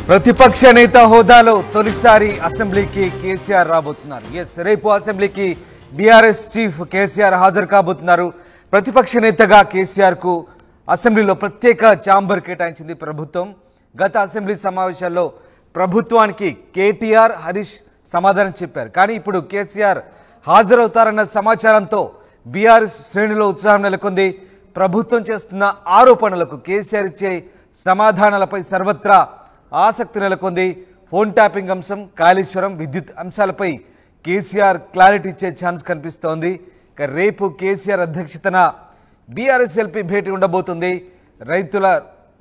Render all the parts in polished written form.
ప్రతిపక్ష నేత హోదాలో తొలిసారి అసెంబ్లీకి కేసీఆర్ రాబోతున్నారు. రేపు అసెంబ్లీకి బీఆర్ఎస్ చీఫ్ కేసీఆర్ హాజరు కాబోతున్నారు. ప్రతిపక్ష నేతగా కేసీఆర్ కు అసెంబ్లీలో ప్రత్యేక ఛాంబర్ కేటాయించింది ప్రభుత్వం. గత అసెంబ్లీ సమావేశాల్లో ప్రభుత్వానికి కేటీఆర్, హరీష్ సమాధానం చెప్పారు. కానీ ఇప్పుడు కేసీఆర్ హాజరవుతారన్న సమాచారంతో బీఆర్ఎస్ శ్రేణులో ఉత్సాహం నెలకొంది. ప్రభుత్వం చేస్తున్న ఆరోపణలకు కేసీఆర్ ఇచ్చే సమాధానాలపై సర్వత్రా ఆసక్తి నెలకొంది. ఫోన్ ట్యాపింగ్ అంశం, కాళేశ్వరం, విద్యుత్ అంశాలపై కేసీఆర్ క్లారిటీ ఇచ్చే ఛాన్స్ కనిపిస్తోంది. ఇక రేపు కేసీఆర్ అధ్యక్షతన బీఆర్ఎస్ ఎల్పీ భేటీ ఉండబోతుంది. రైతుల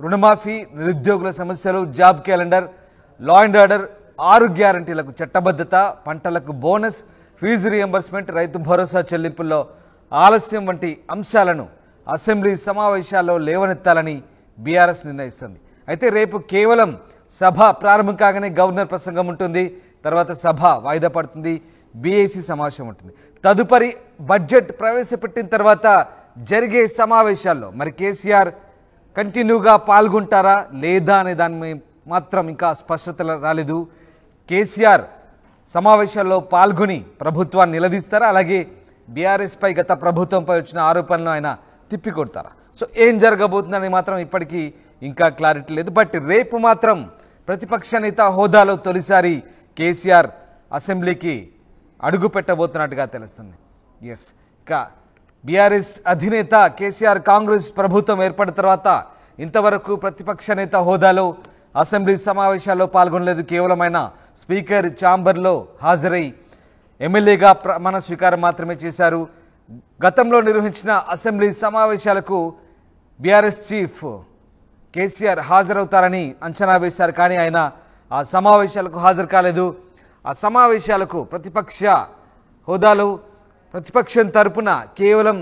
రుణమాఫీ, నిరుద్యోగుల సమస్యలు, job calendar, law and order, 6 గ్యారంటీలకు చట్టబద్ధత, పంటలకు bonus, fee reimbursement, Rythu Bharosa చెల్లింపుల్లో ఆలస్యం వంటి అంశాలను అసెంబ్లీ సమావేశాల్లో లేవనెత్తాలని బీఆర్ఎస్ నిర్ణయిస్తుంది. అయితే రేపు కేవలం సభ ప్రారంభం కాగానే గవర్నర్ ప్రసంగం ఉంటుంది. తర్వాత సభ వాయిదా పడుతుంది. బీఏసీ సమావేశం ఉంటుంది. తదుపరి బడ్జెట్ ప్రవేశపెట్టిన తర్వాత జరిగే సమావేశాల్లో మరి కేసీఆర్ కంటిన్యూగా పాల్గొంటారా లేదా అనే దాని మాత్రం ఇంకా స్పష్టత రాలేదు. కేసీఆర్ సమావేశాల్లో పాల్గొని ప్రభుత్వాన్ని నిలదీస్తారా, అలాగే బీఆర్ఎస్ పై గత ప్రభుత్వంపై వచ్చిన ఆరోపణలు ఆయన తిప్పికొడతారా? సో ఏం జరగబోతుందని మాత్రం ఇప్పటికీ ఇంకా క్లారిటీ లేదు. బట్ రేపు మాత్రం ప్రతిపక్ష నేత హోదాలో తొలిసారి కేసీఆర్ అసెంబ్లీకి అడుగు పెట్టబోతున్నట్టుగా తెలుస్తుంది. ఇక బీఆర్ఎస్ అధినేత కేసీఆర్ కాంగ్రెస్ ప్రభుత్వం ఏర్పడిన తర్వాత ఇంతవరకు ప్రతిపక్ష నేత హోదాలో అసెంబ్లీ సమావేశాల్లో పాల్గొనలేదు. కేవలం ఆయన స్పీకర్ ఛాంబర్లో హాజరై ఎమ్మెల్యేగా ప్రమాణ స్వీకారం మాత్రమే చేశారు. గతంలో నిర్వహించిన అసెంబ్లీ సమావేశాలకు బీఆర్ఎస్ చీఫ్ కేసీఆర్ హాజరవుతారని అంచనా వేశారు. కానీ ఆయన ఆ సమావేశాలకు హాజరు కాలేదు. ఆ సమావేశాలకు ప్రతిపక్ష హోదాలో ప్రతిపక్షం తరపున కేవలం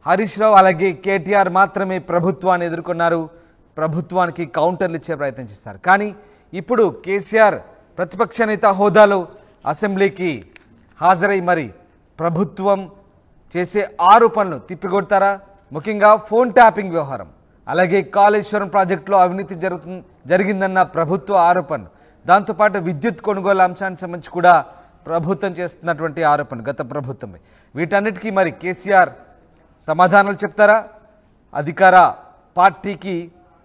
హరీష్ రావు అలాగే కేటీఆర్ మాత్రమే ప్రభుత్వాన్ని ఎదుర్కొన్నారు. ప్రభుత్వానికి కౌంటర్లు ఇచ్చే ప్రయత్నం చేశారు. కానీ ఇప్పుడు కేసీఆర్ ప్రతిపక్ష నేత హోదాలో అసెంబ్లీకి హాజరై మరి ప్రభుత్వం చేసే ఆరోపణలు తిప్పికొడతారా? ముఖ్యంగా ఫోన్ ట్యాపింగ్ వ్యవహారం, అలాగే కాళేశ్వరం ప్రాజెక్టులో అవినీతి జరిగిందన్న ప్రభుత్వ ఆరోపణలు, దాంతోపాటు విద్యుత్ కొనుగోలు అంశానికి సంబంధించి కూడా ప్రభుత్వం చేస్తున్నటువంటి ఆరోపణలు గత ప్రభుత్వమే. వీటన్నిటికీ మరి కేసీఆర్ సమాధానాలు చెప్తారా? అధికార పార్టీకి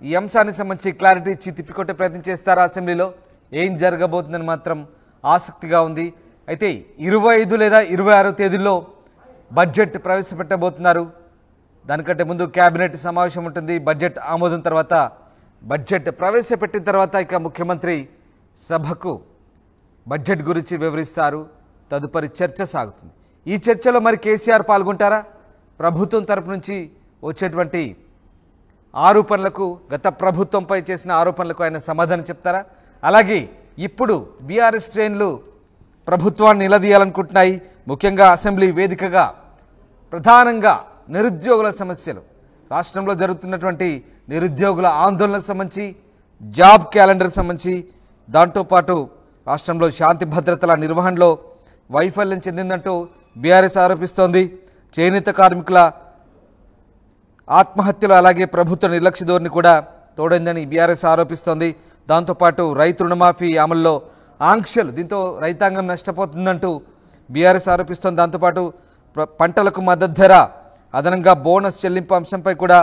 ఈ అంశానికి సంబంధించి క్లారిటీ ఇచ్చి తిప్పికొట్టే ప్రయత్నం చేస్తారా? అసెంబ్లీలో ఏం జరగబోతుందని మాత్రం ఆసక్తిగా ఉంది. అయితే 25 లేదా 26 తేదీల్లో బడ్జెట్ ప్రవేశపెట్టబోతున్నారు. దానికంటే ముందు కేబినెట్ సమావేశం ఉంటుంది. బడ్జెట్ ఆమోదం తర్వాత, బడ్జెట్ ప్రవేశపెట్టిన తర్వాత ఇక ముఖ్యమంత్రి సభకు బడ్జెట్ గురించి వివరిస్తారు. తదుపరి చర్చ సాగుతుంది. ఈ చర్చలో మరి కేసీఆర్ పాల్గొంటారా? ప్రభుత్వం తరపు నుంచి వచ్చేటువంటి ఆరోపణలకు, గత ప్రభుత్వంపై చేసిన ఆరోపణలకు ఆయన సమాధానం చెప్తారా? అలాగే ఇప్పుడు బీఆర్ఎస్ శ్రేణులు ప్రభుత్వాన్ని నిలదీయాలనుకుంటున్నాయి. ముఖ్యంగా అసెంబ్లీ వేదికగా ప్రధానంగా నిరుద్యోగుల సమస్యలు, రాష్ట్రంలో జరుగుతున్నటువంటి నిరుద్యోగుల ఆందోళనకు సంబంధించి, జాబ్ క్యాలెండర్కి సంబంధించి, దాంతోపాటు రాష్ట్రంలో శాంతి భద్రతల నిర్వహణలో వైఫల్యం చెందిందంటూ బీఆర్ఎస్ ఆరోపిస్తోంది. చేనేత కార్మికుల ఆత్మహత్యలు అలాగే ప్రభుత్వ నిర్లక్ష్య ధోరణి కూడా తోడైందని బీఆర్ఎస్ ఆరోపిస్తోంది. దాంతోపాటు రైతు రుణమాఫీ అమల్లో ఆంక్షలు, దీంతో రైతాంగం నష్టపోతుందంటూ బీఆర్ఎస్ ఆరోపిస్తోంది. దాంతోపాటు పంటలకు మద్దతు ధర, అదనంగా బోనస్ చెల్లింపు అంశంపై కూడా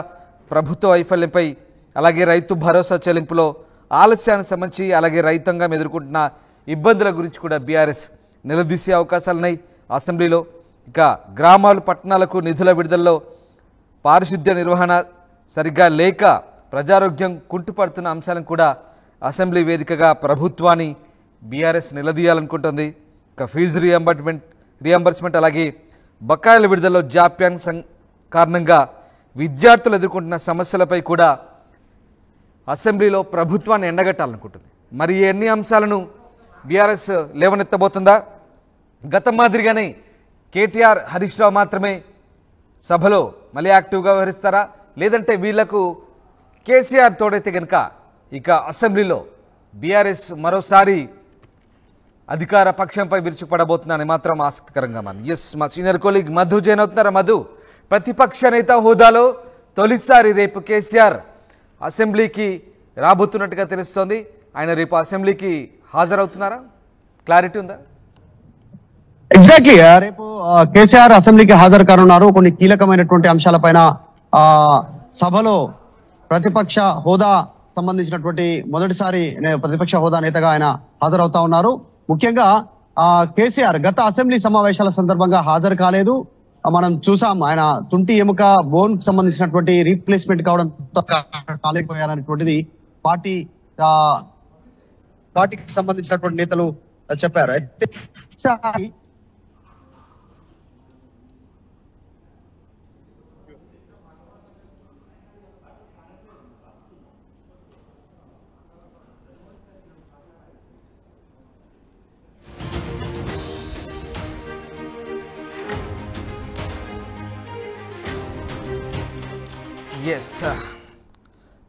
ప్రభుత్వ వైఫల్యంపై, అలాగే రైతు భరోసా చెల్లింపులో ఆలస్యానికి సంబంధించి, అలాగే రైతాంగం ఎదుర్కొంటున్న ఇబ్బందుల గురించి కూడా బీఆర్ఎస్ నిలదీసే అవకాశాలున్నాయి అసెంబ్లీలో. ఇక గ్రామాలు, పట్టణాలకు నిధుల విడుదలలో పారిశుద్ధ్య నిర్వహణ సరిగ్గా లేక ప్రజారోగ్యం కుంటుపడుతున్న అంశాలను కూడా అసెంబ్లీ వేదికగా ప్రభుత్వాన్ని బీఆర్ఎస్ నిలదీయాలనుకుంటుంది. ఇక ఫీజు రియంబర్స్మెంట్ అలాగే బకాయిల విడుదలలో జాప్యం కారణంగా విద్యార్థులు ఎదుర్కొంటున్న సమస్యలపై కూడా అసెంబ్లీలో ప్రభుత్వాన్ని ఎండగట్టాలనుకుంటుంది. మరి ఎన్ని అంశాలను బీఆర్ఎస్ లేవనెత్తబోతుందా? గతం మాదిరిగానే కేటీఆర్, హరీష్ రావు మాత్రమే సభలో మళ్ళీ యాక్టివ్గా వ్యవహరిస్తారా? లేదంటే వీళ్లకు కేసీఆర్ తోడైతే కనుక ఇక అసెంబ్లీలో బీఆర్ఎస్ మరోసారి అధికార పక్షంపై విరుచుకుపడబోతుందని మాత్రం ఆసక్తికరంగా మారింది. మా సీనియర్ కొలీగ్ మధు జైన్ అవుతున్నారా? మధు, ప్రతిపక్ష నేత హోదాలో తొలిసారి రేపు కేసీఆర్ అసెంబ్లీకి రాబోతున్నట్టుగా తెలుస్తోంది. ఆయన రేపు అసెంబ్లీకి హాజరవుతున్నారా? క్లారిటీ ఉందా? ఎగ్జాక్ట్లీ రేపు కేసీఆర్ అసెంబ్లీకి హాజరు కానున్నారు. కొన్ని కీలకమైనటువంటి అంశాలపైన సభలో ప్రతిపక్ష హోదా సంబంధించినటువంటి మొదటిసారి ప్రతిపక్ష హోదా నేతగా ఆయన హాజరవుతా ఉన్నారు. ముఖ్యంగా కేసీఆర్ గత అసెంబ్లీ సమావేశాల సందర్భంగా హాజరు కాలేదు. మనం చూసాం ఆయన తుంటి ఎముక బోన్ కు సంబంధించినటువంటి రీప్లేస్మెంట్ కావడంతో కాలేకపోయారనేటువంటిది పార్టీకి సంబంధించినటువంటి నేతలు చెప్పారు. అయితే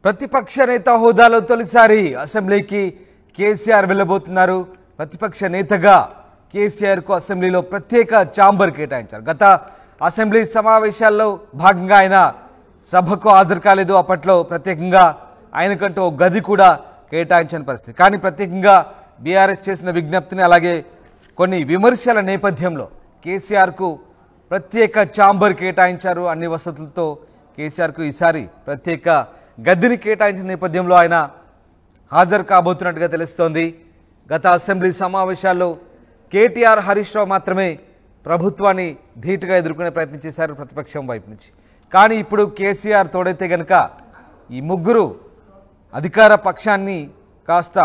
ప్రతిపక్ష నేత హోదాలో తొలిసారి అసెంబ్లీకి కేసీఆర్ వెళ్ళబోతున్నారు. ప్రతిపక్ష నేతగా కేసీఆర్కు అసెంబ్లీలో ప్రత్యేక ఛాంబర్ కేటాయించారు. గత అసెంబ్లీ సమావేశాల్లో భాగంగా ఆయన సభకు హాజరు కాలేదు. అప్పట్లో ప్రత్యేకంగా ఆయనకంటూ ఒక గది కూడా కేటాయించని పరిస్థితి. కానీ ప్రత్యేకంగా బీఆర్ఎస్ చేసిన విజ్ఞప్తిని అలాగే కొన్ని విమర్శల నేపథ్యంలో కేసీఆర్కు ప్రత్యేక ఛాంబర్ కేటాయించారు. అన్ని వసతులతో కేసీఆర్కు ఈసారి ప్రత్యేక గదిని కేటాయించిన నేపథ్యంలో ఆయన హాజరు కాబోతున్నట్టుగా తెలుస్తోంది. గత అసెంబ్లీ సమావేశాల్లో కేటీఆర్, హరీష్ రావు మాత్రమే ప్రభుత్వాన్ని ధీటుగా ఎదుర్కొనే ప్రయత్నం చేశారు ప్రతిపక్షం వైపు నుంచి. కానీ ఇప్పుడు కేసీఆర్ తోడైతే గనక ఈ ముగ్గురు అధికార పక్షాన్ని కాస్త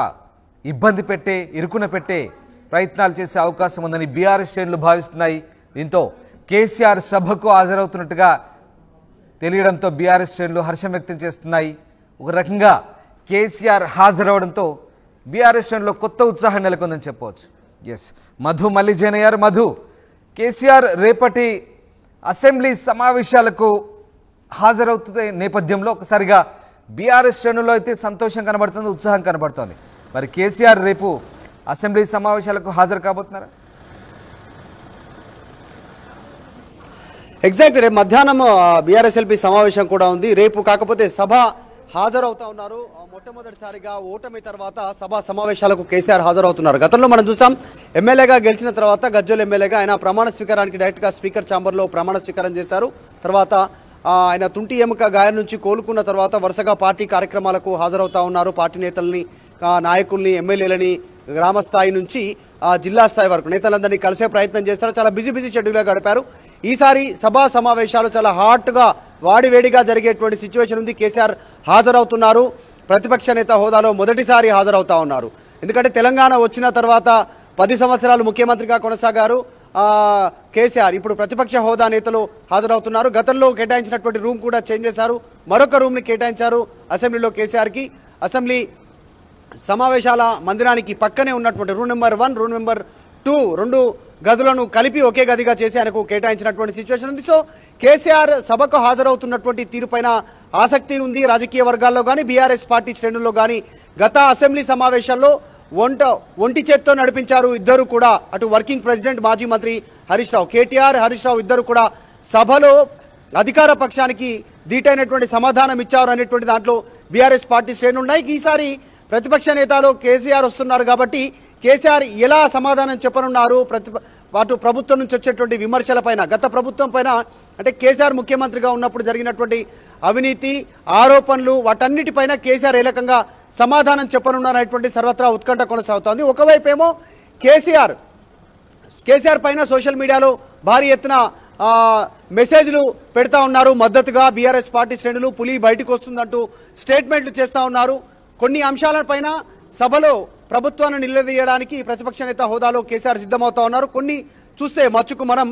ఇబ్బంది పెట్టే, ఇరుకున పెట్టే ప్రయత్నాలు చేసే అవకాశం ఉందని బీఆర్ఎస్ శ్రేణులు భావిస్తున్నాయి. దీంతో కేసీఆర్ సభకు హాజరవుతున్నట్టుగా తెలియడంతో బీఆర్ఎస్ శ్రేణులు హర్షం వ్యక్తం చేస్తున్నాయి. ఒక రకంగా కేసీఆర్ హాజరవడంతో బీఆర్ఎస్ శ్రేణులో కొత్త ఉత్సాహం నెలకొందని చెప్పవచ్చు. మధు మళ్ళీ జాయిన్ అయ్యారు. మధు, కేసీఆర్ రేపటి అసెంబ్లీ సమావేశాలకు హాజరవుతున్న నేపథ్యంలో ఒకసారిగా బీఆర్ఎస్ శ్రేణుల్లో అయితే సంతోషం కనబడుతుంది, ఉత్సాహం కనబడుతోంది. మరి కేసీఆర్ రేపు అసెంబ్లీ సమావేశాలకు హాజరు కాబోతున్నారా? ఎగ్జాక్ట్ రేపు మధ్యాహ్నం బీఆర్ఎస్ఎల్పీ సమావేశం కూడా ఉంది రేపు. కాకపోతే సభ హాజరవుతా ఉన్నారు. మొట్టమొదటిసారిగా ఓటమి తర్వాత సభా సమావేశాలకు కేసీఆర్ హాజరవుతున్నారు. గతంలో మనం చూసాం ఎమ్మెల్యేగా గెలిచిన తర్వాత గజ్జోల్ ఎమ్మెల్యేగా ఆయన ప్రమాణ స్వీకారానికి డైరెక్ట్గా స్పీకర్ ఛాంబర్లో ప్రమాణ స్వీకారం చేశారు. తర్వాత ఆయన తుంటి ఎముక గాయం నుంచి కోలుకున్న తర్వాత వరుసగా పార్టీ కార్యక్రమాలకు హాజరవుతా ఉన్నారు. పార్టీ నేతల్ని, నాయకుల్ని, ఎమ్మెల్యేలని గ్రామ స్థాయి నుంచి జిల్లా స్థాయి వరకు నేతలందరినీ కలిసే ప్రయత్నం చేస్తారు. చాలా బిజీ షెడ్యూల్గా గడిపారు. ఈసారి సభా సమావేశాలు చాలా హాట్గా వాడివేడిగా జరిగేటువంటి సిచ్యువేషన్ ఉంది. కేసీఆర్ హాజరవుతున్నారు. ప్రతిపక్ష నేత హోదాలో మొదటిసారి హాజరవుతా ఉన్నారు. ఎందుకంటే తెలంగాణ వచ్చిన తర్వాత 10 సంవత్సరాలు ముఖ్యమంత్రిగా కొనసాగారు కేసీఆర్. ఇప్పుడు ప్రతిపక్ష హోదా నేతలు హాజరవుతున్నారు. గతంలో కేటాయించినటువంటి రూమ్ కూడా చేంజ్ చేశారు. మరొక రూమ్ని కేటాయించారు అసెంబ్లీలో కేసీఆర్కి. అసెంబ్లీ సమావేశాల మందిరానికి పక్కనే ఉన్నటువంటి రూమ్ నెంబర్ 1, రూమ్ నెంబర్ 2 రెండు గదులను కలిపి ఒకే గదిగా చేసి ఆయనకు కేటాయించినటువంటి సిచ్యువేషన్ ఉంది. సో కేసీఆర్ సభకు హాజరవుతున్నటువంటి తీరుపైన ఆసక్తి ఉంది రాజకీయ వర్గాల్లో కానీ, బీఆర్ఎస్ పార్టీ శ్రేణుల్లో కానీ. గత అసెంబ్లీ సమావేశాల్లో ఒంటి చేత్తో నడిపించారు ఇద్దరు కూడా. అటు వర్కింగ్ ప్రెసిడెంట్, మాజీ మంత్రి హరీష్ రావు, కేటీఆర్, హరీష్ రావు ఇద్దరు కూడా సభలో అధికార పక్షానికి ధీటైనటువంటి సమాధానం ఇచ్చారు అనేటువంటి దాంట్లో బీఆర్ఎస్ పార్టీ శ్రేణులు ఉన్నాయి. ఈసారి ప్రతిపక్ష నేతలు కేసీఆర్ వస్తున్నారు కాబట్టి కేసీఆర్ ఎలా సమాధానం చెప్పనున్నారు అటు ప్రభుత్వం నుంచి వచ్చేటువంటి విమర్శలపైన, గత ప్రభుత్వం పైన, అంటే కేసీఆర్ ముఖ్యమంత్రిగా ఉన్నప్పుడు జరిగినటువంటి అవినీతి ఆరోపణలు వాటన్నిటిపైన కేసీఆర్ ఏ రకంగా సమాధానం చెప్పనున్నారనేటువంటి సర్వత్రా ఉత్కంఠ కొనసాగుతోంది. ఒకవైపు ఏమో కేసీఆర్ పైన సోషల్ మీడియాలో భారీ ఎత్తున మెసేజ్లు పెడతా ఉన్నారు. మద్దతుగా బీఆర్ఎస్ పార్టీ శ్రేణులు పులి బయటకు వస్తుందంటూ స్టేట్మెంట్లు చేస్తూ ఉన్నారు. కొన్ని అంశాలపైన సభలో ప్రభుత్వాన్ని నిలదీయడానికి ప్రతిపక్ష నేత హోదాలో కేసీఆర్ సిద్ధమవుతా ఉన్నారు. కొన్ని చూస్తే మచ్చుకు మనం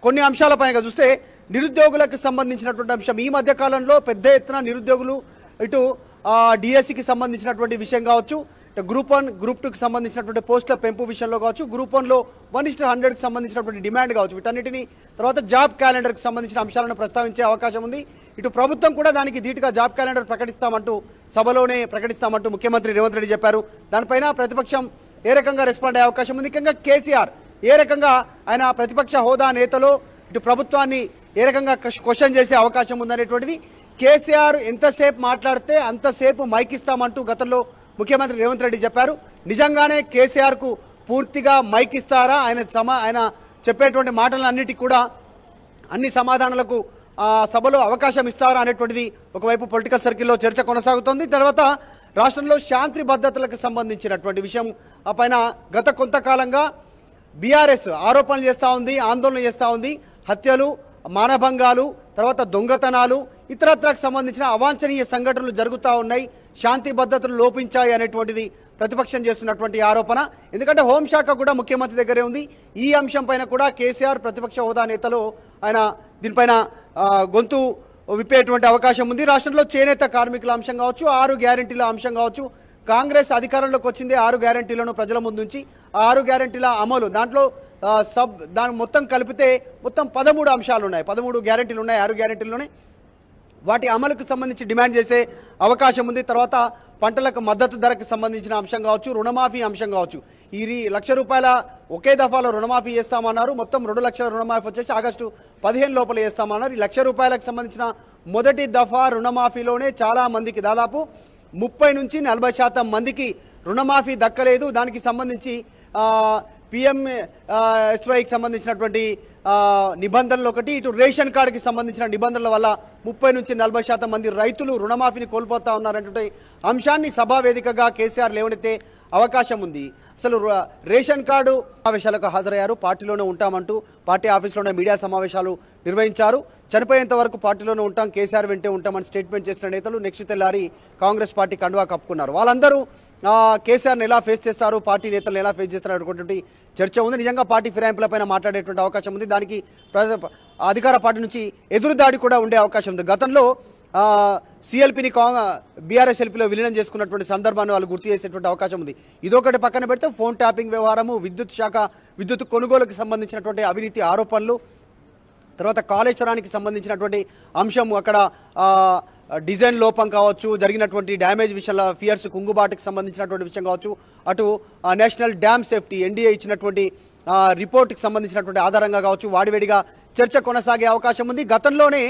కొన్ని అంశాలపైన చూస్తే నిరుద్యోగులకు సంబంధించినటువంటి అంశం. ఈ మధ్య కాలంలో పెద్ద ఎత్తున నిరుద్యోగులు ఇటు డిఎస్సికి సంబంధించినటువంటి విషయం కావచ్చు, గ్రూప్ 1, గ్రూప్ 2కి సంబంధించినటువంటి పోస్టుల పెంపు విషయంలో కావచ్చు, గ్రూప్ 1లో 1:100కి సంబంధించినటువంటి డిమాండ్ కావచ్చు, వీటన్నిటిని తర్వాత జాబ్ క్యాలెండర్కి సంబంధించిన అంశాలను ప్రస్తావించే అవకాశం ఉంది. ఇటు ప్రభుత్వం కూడా దానికి ధీటుగా జాబ్ క్యాలెండర్ ప్రకటిస్తామంటూ సభలోనే ప్రకటిస్తామంటూ ముఖ్యమంత్రి రేవంత్ రెడ్డి చెప్పారు. దానిపైన ప్రతిపక్షం ఏ రకంగా రెస్పాండ్ అయ్యే అవకాశం ఉంది, ముఖ్యంగా కేసీఆర్ ఏ రకంగా ఆయన ప్రతిపక్ష హోదా నేతలో ఇటు ప్రభుత్వాన్ని ఏ రకంగా క్వశ్చన్ చేసే అవకాశం ఉందనేటువంటిది. కేసీఆర్ ఎంతసేపు మాట్లాడితే అంతసేపు మైక్ ఇస్తామంటూ గతంలో ముఖ్యమంత్రి రేవంత్ రెడ్డి చెప్పారు. నిజంగానే కేసీఆర్కు పూర్తిగా మైక్ ఇస్తారా? ఆయన చెప్పేటువంటి మాటలన్నిటికీ కూడా అన్ని సమాధానాలకు సభలో అవకాశం ఇస్తారా అనేటువంటిది ఒకవైపు పొలిటికల్ సర్కిల్లో చర్చ కొనసాగుతోంది. తర్వాత రాష్ట్రంలో శాంతి భద్రతలకు సంబంధించినటువంటి విషయం పైన గత కొంతకాలంగా బీఆర్ఎస్ ఆరోపణలు చేస్తూ ఉంది, ఆందోళన చేస్తూ ఉంది. హత్యలు, మానభంగాలు, తర్వాత దొంగతనాలు, ఇతరత్రకు సంబంధించిన అవాంఛనీయ సంఘటనలు జరుగుతూ ఉన్నాయి, శాంతి భద్రతలు లోపించాయి అనేటువంటిది ప్రతిపక్షం చేస్తున్నటువంటి ఆరోపణ. ఎందుకంటే హోంశాఖ కూడా ముఖ్యమంత్రి దగ్గరే ఉంది. ఈ అంశం పైన కూడా కేసీఆర్ ప్రతిపక్ష హోదా నేతలు ఆయన దీనిపైన గొంతు విప్పేటువంటి అవకాశం ఉంది. రాష్ట్రంలో చేనేత కార్మికుల అంశం కావచ్చు, 6 గ్యారెంటీల అంశం కావచ్చు, కాంగ్రెస్ అధికారంలోకి వచ్చిందే 6 గ్యారెంటీలను ప్రజల ముందుంచి 6 గ్యారెంటీల అమలు, దాంట్లో దాని మొత్తం కలిపితే మొత్తం 13 అంశాలు ఉన్నాయి, 13 గ్యారెంటీలు ఉన్నాయి. 6 గ్యారెంటీలున్నాయి. వాటి అమలుకు సంబంధించి డిమాండ్ చేసే అవకాశం ఉంది. తర్వాత పంటలకు మద్దతు ధరకు సంబంధించిన అంశం కావచ్చు, రుణమాఫీ అంశం కావచ్చు. ఈ ₹1,00,000 ఒకే దఫాలో రుణమాఫీ చేస్తామన్నారు. మొత్తం 2 లక్షల రుణమాఫీ వచ్చేసి ఆగస్టు 15 లోపల చేస్తామన్నారు. ఈ ₹1,00,000కు సంబంధించిన మొదటి దఫా రుణమాఫీలోనే చాలా మందికి దాదాపు 30 నుంచి 40% మందికి రుణమాఫీ దక్కలేదు. దానికి సంబంధించి PMSYకి సంబంధించినటువంటి నిబంధనలు ఒకటి, ఇటు రేషన్ కార్డుకి సంబంధించిన నిబంధనల వల్ల 30 నుంచి 40% మంది రైతులు రుణమాఫీని కోల్పోతా ఉన్నారనే అంశాన్ని సభా వేదికగా కేసీఆర్ లేవనెత్తే అవకాశం ఉంది. అసలు రేషన్ కార్డు సమావేశాలకు హాజరయ్యారు. పార్టీలోనే ఉంటామంటూ పార్టీ ఆఫీస్లోనే మీడియా సమావేశాలు నిర్వహించారు. చనిపోయేంత వరకు పార్టీలోనే ఉంటాం, కేసీఆర్ వెంటే ఉంటామని స్టేట్మెంట్ చేసిన నేతలు నెక్స్ట్ తెల్లారి కాంగ్రెస్ పార్టీ కండువా కప్పుకున్నారు. వాళ్ళందరూ కేసీఆర్ని ఎలా ఫేస్ చేస్తారు, పార్టీ నేతలను ఎలా ఫేస్ చేస్తారు అనేటువంటి చర్చ ఉంది. నిజంగా పార్టీ ఫిరాయింపులపైన మాట్లాడేటువంటి అవకాశం ఉంది. దానికి అధికార పార్టీ నుంచి ఎదురుదాడి కూడా ఉండే అవకాశం ఉంది. గతంలో సిఎల్పిని బీఆర్ఎస్ ఎల్పీలో విలీనం చేసుకున్నటువంటి సందర్భాన్ని వాళ్ళు గుర్తు చేసేటువంటి అవకాశం ఉంది. ఇదొకటి పక్కన పెడితే ఫోన్ ట్యాపింగ్ వ్యవహారము, విద్యుత్ శాఖ విద్యుత్ కొనుగోలుకు సంబంధించినటువంటి అవినీతి ఆరోపణలు, తర్వాత కాళేశ్వరానికి సంబంధించినటువంటి అంశం, అక్కడ డిజైన్ లోపం కావచ్చు, జరిగినటువంటి డ్యామేజ్ విషయంలో ఫియర్స్ కుంగుబాటుకు సంబంధించినటువంటి విషయం కావచ్చు, అటు నేషనల్ డ్యామ్ సేఫ్టీ ఎన్డీఏ ఇచ్చినటువంటి రిపోర్ట్కి సంబంధించినటువంటి ఆధారంగా కావచ్చు, వాడివేడిగా చర్చ కొనసాగే అవకాశం ఉంది. గతంలోనే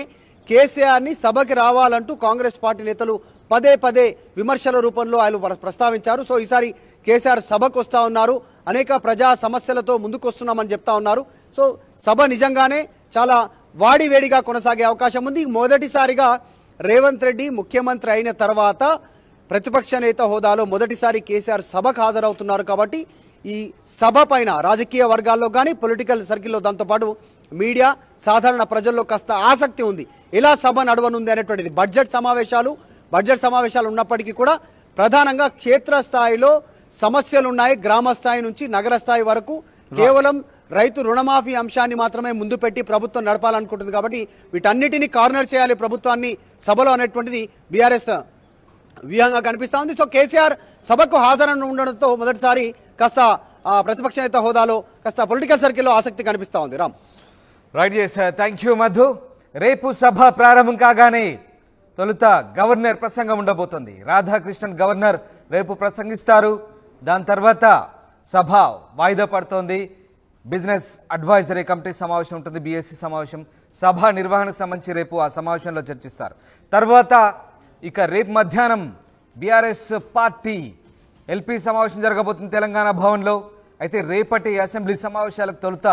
కేసీఆర్ని సభకి రావాలంటూ కాంగ్రెస్ పార్టీ నేతలు పదే విమర్శల రూపంలో ఆయన ప్రస్తావించారు. సో ఈసారి కేసీఆర్ సభకు వస్తూ ఉన్నారు, అనేక ప్రజా సమస్యలతో ముందుకు వస్తున్నామని చెప్తా ఉన్నారు. సో సభ నిజంగానే చాలా వాడివేడిగా కొనసాగే అవకాశం ఉంది. మొదటిసారిగా రేవంత్ రెడ్డి ముఖ్యమంత్రి అయిన తర్వాత ప్రతిపక్ష నేత హోదాలో మొదటిసారి కేసీఆర్ సభకు హాజరవుతున్నారు. కాబట్టి ఈ సభ పైన రాజకీయ వర్గాల్లో కానీ పొలిటికల్ సర్కిల్లో, దాంతోపాటు మీడియా, సాధారణ ప్రజల్లో కాస్త ఆసక్తి ఉంది. ఎలా సభ నడవనుంది అనేటువంటిది. బడ్జెట్ సమావేశాలు ఉన్నప్పటికీ కూడా ప్రధానంగా క్షేత్రస్థాయిలో సమస్యలు ఉన్నాయి. గ్రామ స్థాయి నుంచి నగర స్థాయి వరకు కేవలం రైతు రుణమాఫీ అంశాన్ని మాత్రమే ముందు పెట్టి ప్రభుత్వం నడపాలనుకుంటుంది. కాబట్టి వీటన్నిటినీ కార్నర్ చేయాలి ప్రభుత్వాన్ని సభలో అనేటువంటిది బీఆర్ఎస్ వ్యూహంగా కనిపిస్తూ ఉంది. సో కేసీఆర్ సభకు హాజరని ఉండడంతో మొదటిసారి కాస్త ప్రతిపక్ష నేత హోదాలో కాస్త పొలిటికల్ సర్కిల్లో ఆసక్తి కనిపిస్తూ ఉంది. Ram, right, yes, thank you Madhu. రేపు సభ ప్రారంభం కాగానే తొలుత గవర్నర్ ప్రసంగం ఉండబోతోంది. రాధాకృష్ణన్ గవర్నర్ రేపు ప్రసంగిస్తారు. దాని తర్వాత సభ వాయిదా పడుతోంది. బిజినెస్ అడ్వైజరీ కమిటీ సమావేశం ఉంటుంది, బీఎస్సీ సమావేశం. సభ నిర్వహణకు సంబంధించి రేపు ఆ సమావేశంలో చర్చిస్తారు. తర్వాత ఇక రేపు మధ్యాహ్నం బీఆర్ఎస్ పార్టీ ఎల్పీ సమావేశం జరగబోతుంది తెలంగాణ భవన్లో. అయితే రేపటి అసెంబ్లీ సమావేశాలకు తొలుత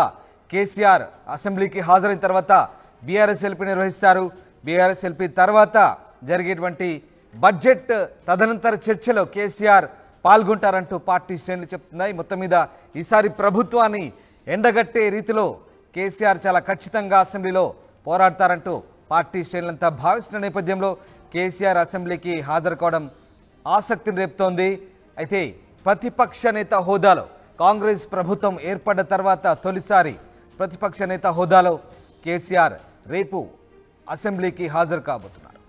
కేసీఆర్ అసెంబ్లీకి హాజరైన తర్వాత బీఆర్ఎస్ ఎల్పీ నిర్వహిస్తారు. బీఆర్ఎస్ ఎల్పీ తర్వాత జరిగేటువంటి బడ్జెట్ తదనంతర చర్చలో కేసీఆర్ పాల్గొంటారంటూ పార్టీ శ్రేణులు చెప్తున్నాయి. మొత్తం మీద ఈసారి ప్రభుత్వాన్ని ఎండగట్టే రీతిలో కేసీఆర్ చాలా ఖచ్చితంగా అసెంబ్లీలో పోరాడతారంటూ పార్టీ శ్రేణులంతా భావిస్తున్న నేపథ్యంలో కేసీఆర్ అసెంబ్లీకి హాజరు కావడం ఆసక్తిని రేపుతోంది. అయితే ప్రతిపక్ష నేత హోదాలో కాంగ్రెస్ ప్రభుత్వం ఏర్పడ్డ తర్వాత తొలిసారి ప్రతిపక్ష నేత హోదాలో కేసీఆర్ రేపు అసెంబ్లీకి హాజరు కాబోతున్నారు.